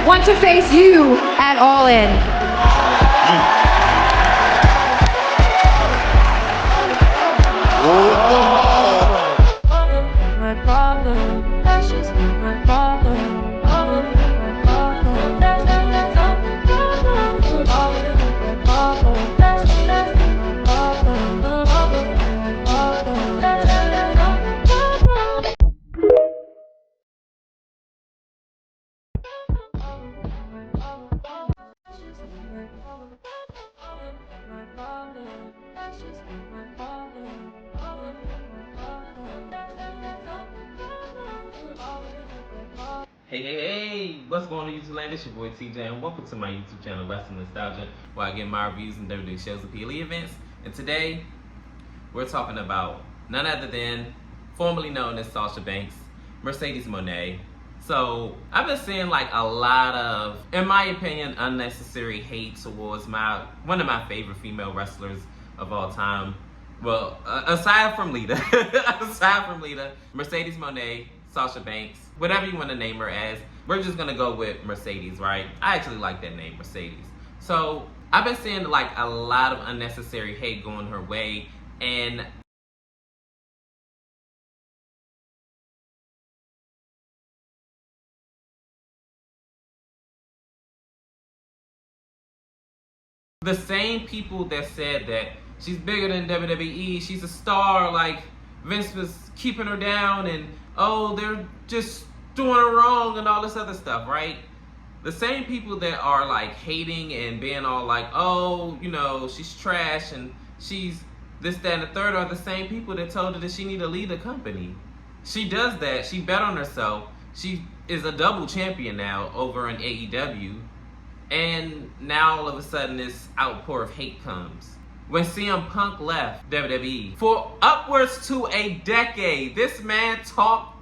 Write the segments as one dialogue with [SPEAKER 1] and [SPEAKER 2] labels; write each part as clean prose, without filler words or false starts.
[SPEAKER 1] want to face you at All In?
[SPEAKER 2] Hey, what's going on YouTube land? It's your boy TJ and welcome to my YouTube channel, Wrestling Nostalgia, where I get my reviews and WWE shows and PLE events. And today, we're talking about none other than formerly known as Sasha Banks, Mercedes Mone. So, I've been seeing like a lot of, in my opinion, unnecessary hate towards one of my favorite female wrestlers of all time. Well, aside from Lita, Mercedes Mone, Sasha Banks, whatever you want to name her as, we're just gonna go with Mercedes, right? I actually like that name, Mercedes. So I've been seeing like a lot of unnecessary hate going her way, and the same people that said that she's bigger than WWE, she's a star, like Vince was keeping her down, and oh, they're just doing her wrong and all this other stuff, right? The same people that are like hating and being all like, oh, you know, she's trash and she's this, that, and the third are the same people that told her that she need to lead the company. She does that. She bet on herself. She is a double champion now over in AEW. And now all of a sudden this outpour of hate comes. When CM Punk left WWE for upwards to a decade, this man talked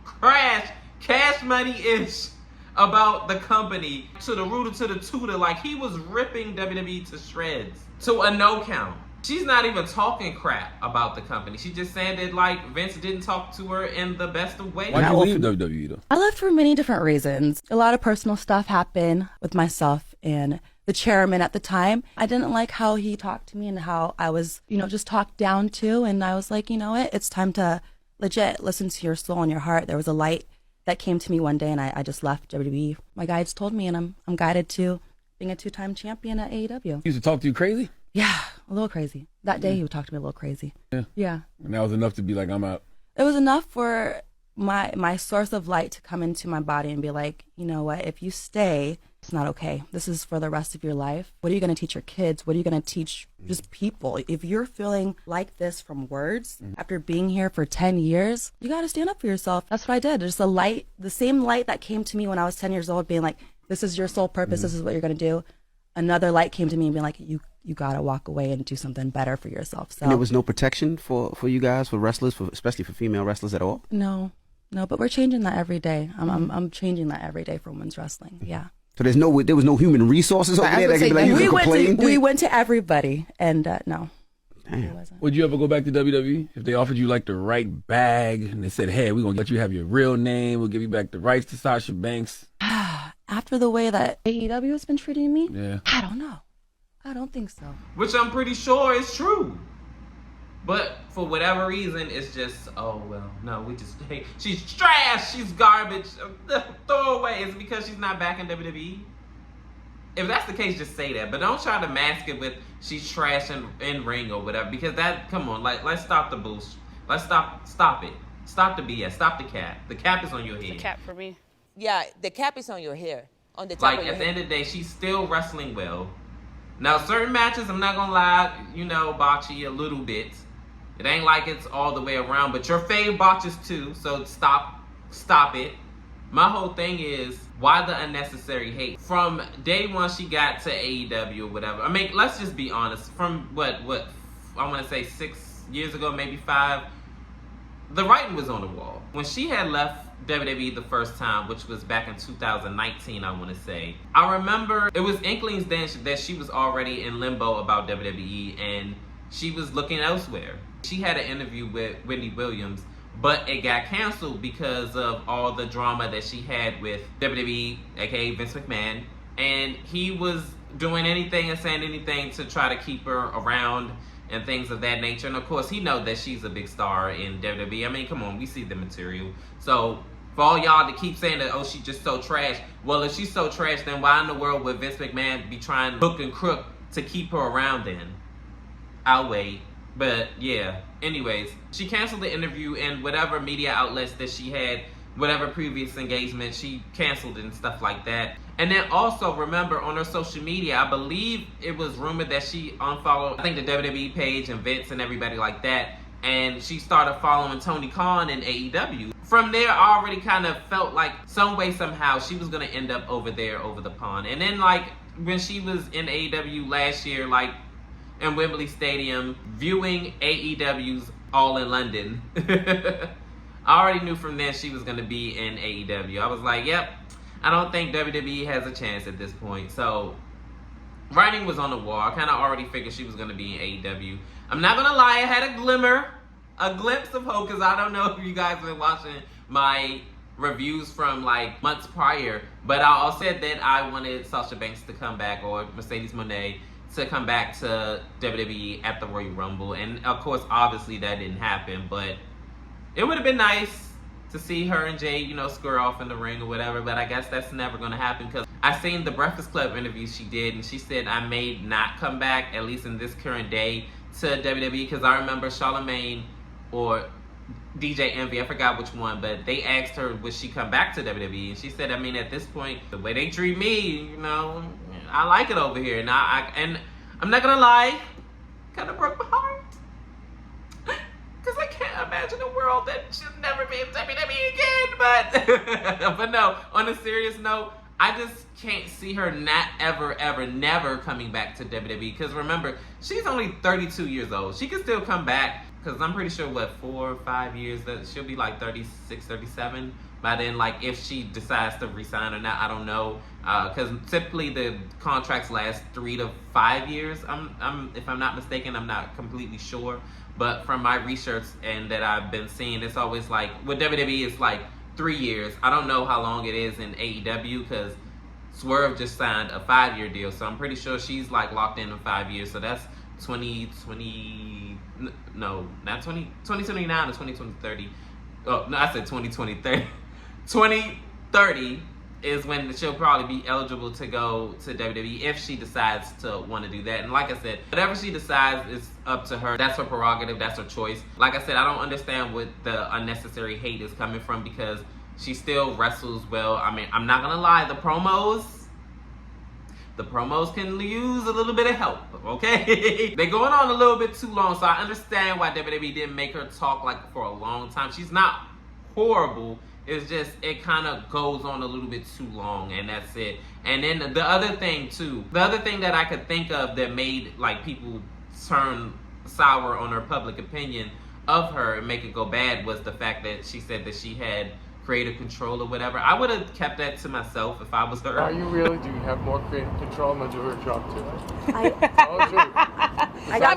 [SPEAKER 2] cash money-ish about the company to the rooter to the tutor, like he was ripping WWE to shreds to a no count. She's not even talking crap about the company. She just saying that like Vince didn't talk to her in the best of ways.
[SPEAKER 3] Why'd you leave WWE though?
[SPEAKER 4] I left for many different reasons. A lot of personal stuff happened with myself and the chairman at the time. I didn't like how he talked to me and how I was, just talked down to. And I was like, you know what? It's time to legit listen to your soul and your heart. There was a light that came to me one day and I just left WWE. My guides told me, and I'm guided to being a 2-time champion at AEW.
[SPEAKER 3] He used to talk to you crazy?
[SPEAKER 4] Yeah, a little crazy. That day he would talk to me a little crazy. Yeah.
[SPEAKER 3] And that was enough to be like, I'm out.
[SPEAKER 4] It was enough for my source of light to come into my body and be like, you know what, if you stay, it's not okay. This is for the rest of your life. What are you going to teach your kids? What are you going to teach just people? If you're feeling like this from words after being here for 10 years, you got to stand up for yourself. That's what I did. There's a light, the same light that came to me when I was 10 years old, being like, this is your sole purpose. This is what you're going to do. Another light came to me and being like, you got to walk away and do something better for yourself. So,
[SPEAKER 5] and there was no protection for you guys, for wrestlers, especially for female wrestlers at all?
[SPEAKER 4] No, but we're changing that every day. I'm changing that every day for women's wrestling. Yeah.
[SPEAKER 5] So there was no human resources over there that could be like, you could complain?
[SPEAKER 4] We went to everybody, and no.
[SPEAKER 5] Damn.
[SPEAKER 3] Would you ever go back to WWE if they offered you like the right bag and they said, hey, we're going to let you have your real name, we'll give you back the rights to Sasha Banks?
[SPEAKER 4] After the way that AEW has been treating me?
[SPEAKER 3] Yeah.
[SPEAKER 4] I don't know. I don't think so.
[SPEAKER 2] Which I'm pretty sure is true. But for whatever reason, it's just, oh, well, no, hey, she's trash, she's garbage, throw away. It's because she's not back in WWE. If that's the case, just say that. But don't try to mask it with she's trash in ring or whatever. Because that, come on, let's stop the boost. Let's stop it. Stop the BS. Stop the cap. The cap is on your head.
[SPEAKER 6] The cap for me.
[SPEAKER 7] Yeah, the cap is on your hair. On the top of your
[SPEAKER 2] at the
[SPEAKER 7] head.
[SPEAKER 2] end of the day, she's still wrestling well. Now, certain matches, I'm not gonna lie, botchy a little bit. It ain't like it's all the way around, but your fave botches too, so stop it. My whole thing is, why the unnecessary hate? From day one she got to AEW or whatever. I mean, let's just be honest. From what I want to say 6 years ago, maybe 5, the writing was on the wall. When she had left WWE the first time, which was back in 2019, I want to say. I remember it was inklings then that she was already in limbo about WWE and she was looking elsewhere. She had an interview with Wendy Williams but it got canceled because of all the drama that she had with WWE, aka Vince McMahon, and he was doing anything and saying anything to try to keep her around and things of that nature. And of course, he knows that she's a big star in WWE. I mean, come on, we see the material. So for all y'all to keep saying that, oh, she's just so trash. Well, if she's so trash, then why in the world would Vince McMahon be trying hook and crook to keep her around then? I'll wait. But yeah, anyways, she canceled the interview, and whatever media outlets that she had, whatever previous engagement, she canceled it and stuff like that. And then also, remember, on her social media, I believe it was rumored that she unfollowed, I think, the WWE page and Vince and everybody like that, and she started following Tony Khan in AEW. From there, I already kind of felt like some way, somehow, she was going to end up over there, over the pond. And then, like, when she was in AEW last year, like, in Wembley Stadium, viewing AEW's All in London, I already knew from then she was going to be in AEW. I was like, yep, I don't think WWE has a chance at this point. So, writing was on the wall. I kind of already figured she was going to be in AEW. I'm not going to lie, I had a glimpse of hope, because I don't know if you guys have been watching my reviews from like months prior, but I also said that I wanted Sasha Banks to come back, or Mercedes Mone to come back to WWE at the Royal Rumble. And of course, obviously that didn't happen, but it would have been nice to see her and Jay, you know, square off in the ring or whatever, but I guess that's never going to happen, because I seen the Breakfast Club interview she did, and she said I may not come back, at least in this current day, to WWE, because I remember Charlemagne or DJ Envy, I forgot which one, but they asked her would she come back to WWE, and she said, I mean, at this point, the way they treat me, you know, I like it over here. And I'm not gonna lie, kind of broke my heart, because I can't imagine a world that she'll never be in WWE again. But no, on a serious note, I just can't see her not ever, never coming back to WWE, because remember, she's only 32 years old. She can still come back, because I'm pretty sure, 4 or 5 years, that she'll be like 36, 37 by then. Like, if she decides to resign or not, I don't know, because typically the contracts last 3 to 5 years. If I'm not mistaken, I'm not completely sure, but from my research and that I've been seeing, it's always like, with WWE, it's like 3 years. I don't know how long it is in AEW, because Swerve just signed a 5-year deal, so I'm pretty sure she's like locked in 5 years. So that's 2029 or 2030. Oh, no, I said 2030. 2030 is when she'll probably be eligible to go to WWE, if she decides to want to do that. And like I said, whatever she decides is up to her. That's her prerogative. That's her choice. Like I said, I don't understand what the unnecessary hate is coming from, because she still wrestles well. I mean, I'm not going to lie, the promos can use a little bit of help, okay? They're going on a little bit too long, so I understand why WWE didn't make her talk like for a long time. She's not horrible. It's just, it kind of goes on a little bit too long, and that's it. And then the other thing that I could think of that made like people turn sour on her public opinion of her and make it go bad was the fact that she said that she had creative control or whatever. I would have kept that to myself if I was her.
[SPEAKER 6] Are you really? Do you have more creative control? I'm gonna do her job too.
[SPEAKER 4] I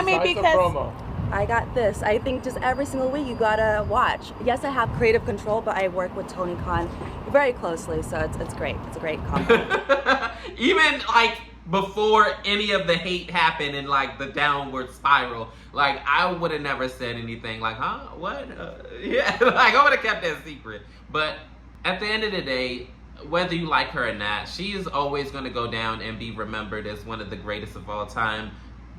[SPEAKER 4] mean,
[SPEAKER 6] because promo.
[SPEAKER 4] I got this. I think just every single week you gotta watch. Yes, I have creative control, but I work with Tony Khan very closely, so it's great. It's a great combo.
[SPEAKER 2] Even like before any of the hate happened and like the downward spiral, like I would have never said anything like, huh, what? Yeah, like I would have kept that secret. But at the end of the day, whether you like her or not, she is always going to go down and be remembered as one of the greatest of all time.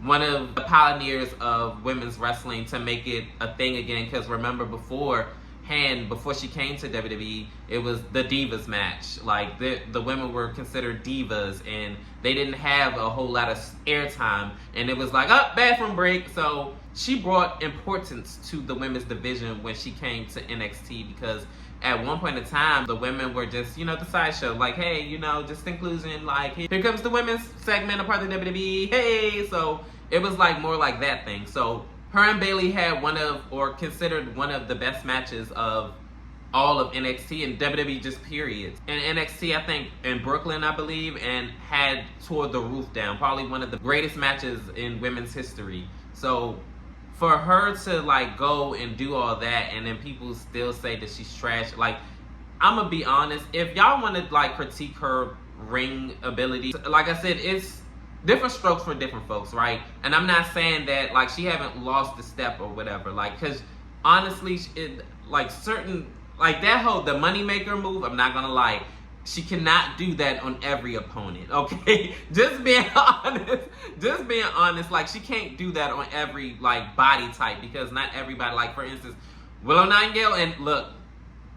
[SPEAKER 2] One of the pioneers of women's wrestling to make it a thing again, because remember before she came to WWE, it was the Divas match. Like the women were considered divas, and they didn't have a whole lot of airtime, and it was like, bathroom break. So she brought importance to the women's division when she came to NXT, because at one point in time, the women were just, the sideshow. Like, hey, just inclusion. Like, here comes the women's segment of part of the WWE. Hey, so it was like more like that thing. So her and Bayley had considered one of the best matches of all of NXT and WWE just period. And NXT, I think, in Brooklyn, I believe, and had tore the roof down. Probably one of the greatest matches in women's history. So for her to like go and do all that and then people still say that she's trash, like, I'm gonna be honest, if y'all want to like critique her ring ability, like I said, it's different strokes for different folks, right? And I'm not saying that like she haven't lost the step or whatever, like, because honestly, like certain, like that whole the moneymaker move, I'm not gonna lie, she cannot do that on every opponent, okay? just being honest, like she can't do that on every like body type, because not everybody, like for instance, Willow Nightingale, and look,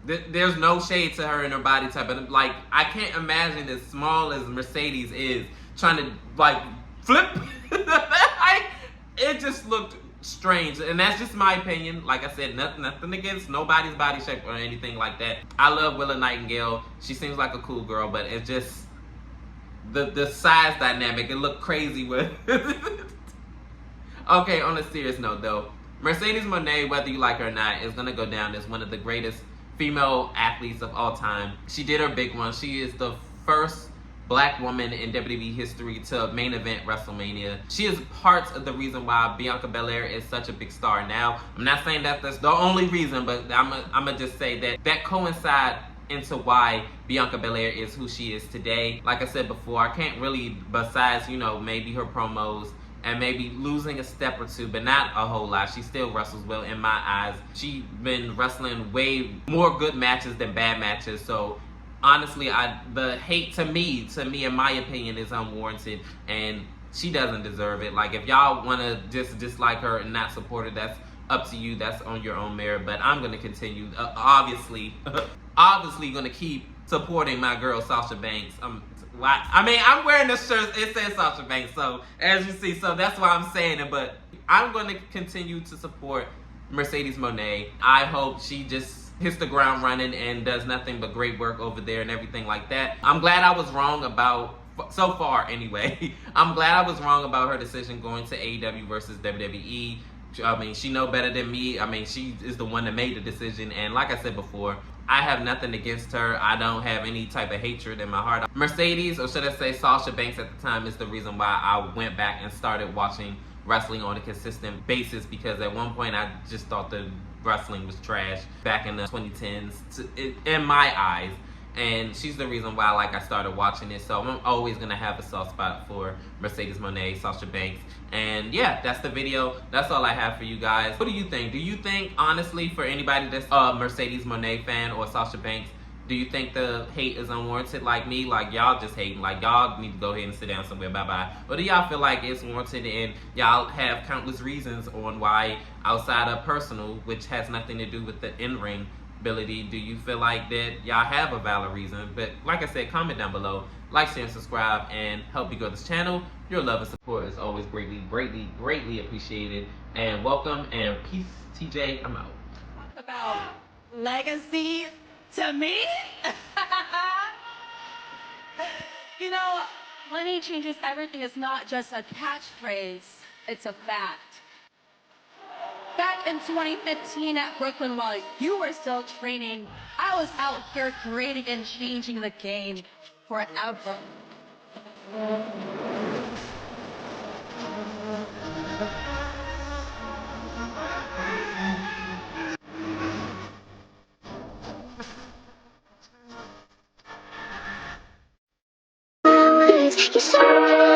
[SPEAKER 2] there's no shade to her and her body type, but like I can't imagine as small as Mercedes is trying to like flip. It just looked strange, and that's just my opinion. Like I said, nothing against nobody's body shape or anything like that. I love Willow Nightingale. She seems like a cool girl, but it's just the size dynamic. It looked crazy with. Okay, on a serious note though, Mercedes Mone, whether you like her or not, is gonna go down as one of the greatest female athletes of all time. She did her big one. She is the first black woman in WWE history to main event WrestleMania. She is part of the reason why Bianca Belair is such a big star now. I'm not saying that that's the only reason, but I'm gonna just say that coincides into why Bianca Belair is who she is today. Like I said before, I can't really, besides, you know, maybe her promos and maybe losing a step or two, but not a whole lot. She still wrestles well in my eyes. She's been wrestling way more good matches than bad matches. So honestly, the hate to me, in my opinion, is unwarranted, and she doesn't deserve it. Like, if y'all want to just dislike her and not support her, that's up to you. That's on your own merit. But I'm going to continue, obviously going to keep supporting my girl, Sasha Banks. I mean, I'm wearing this shirt. It says Sasha Banks, so as you see, so that's why I'm saying it. But I'm going to continue to support Mercedes Mone. I hope she just hits the ground running and does nothing but great work over there and everything like that. I'm glad I was wrong about, so far anyway, I'm glad I was wrong about her decision going to AEW versus WWE. I mean, she know better than me. I mean, she is the one that made the decision, and like I said before, I have nothing against her. I don't have any type of hatred in my heart. Mercedes, or should I say Sasha Banks at the time, is the reason why I went back and started watching wrestling on a consistent basis, because at one point I just thought the wrestling was trash back in the 2010s in my eyes. And she's the reason why, like, I started watching it. So I'm always gonna have a soft spot for Mercedes Mone, Sasha Banks. And yeah, that's the video. That's all I have for you guys. What do you think? Do you think, honestly, for anybody that's a Mercedes Mone fan or Sasha Banks, do you think the hate is unwarranted like me? Like, y'all just hating. Like, y'all need to go ahead and sit down somewhere. Bye-bye. Or do y'all feel like it's warranted and y'all have countless reasons on why, outside of personal, which has nothing to do with the in-ring ability, do you feel like that y'all have a valid reason? But like I said, comment down below, like, share, and subscribe, and help me grow this channel. Your love and support is always greatly appreciated. And welcome, and peace. TJ, I'm out.
[SPEAKER 8] About legacy to me? You know, money changes everything. It's not just a catchphrase, it's a fact. Back in 2015 at Brooklyn, while you were still training, I was out here creating and changing the game forever.
[SPEAKER 9] You're so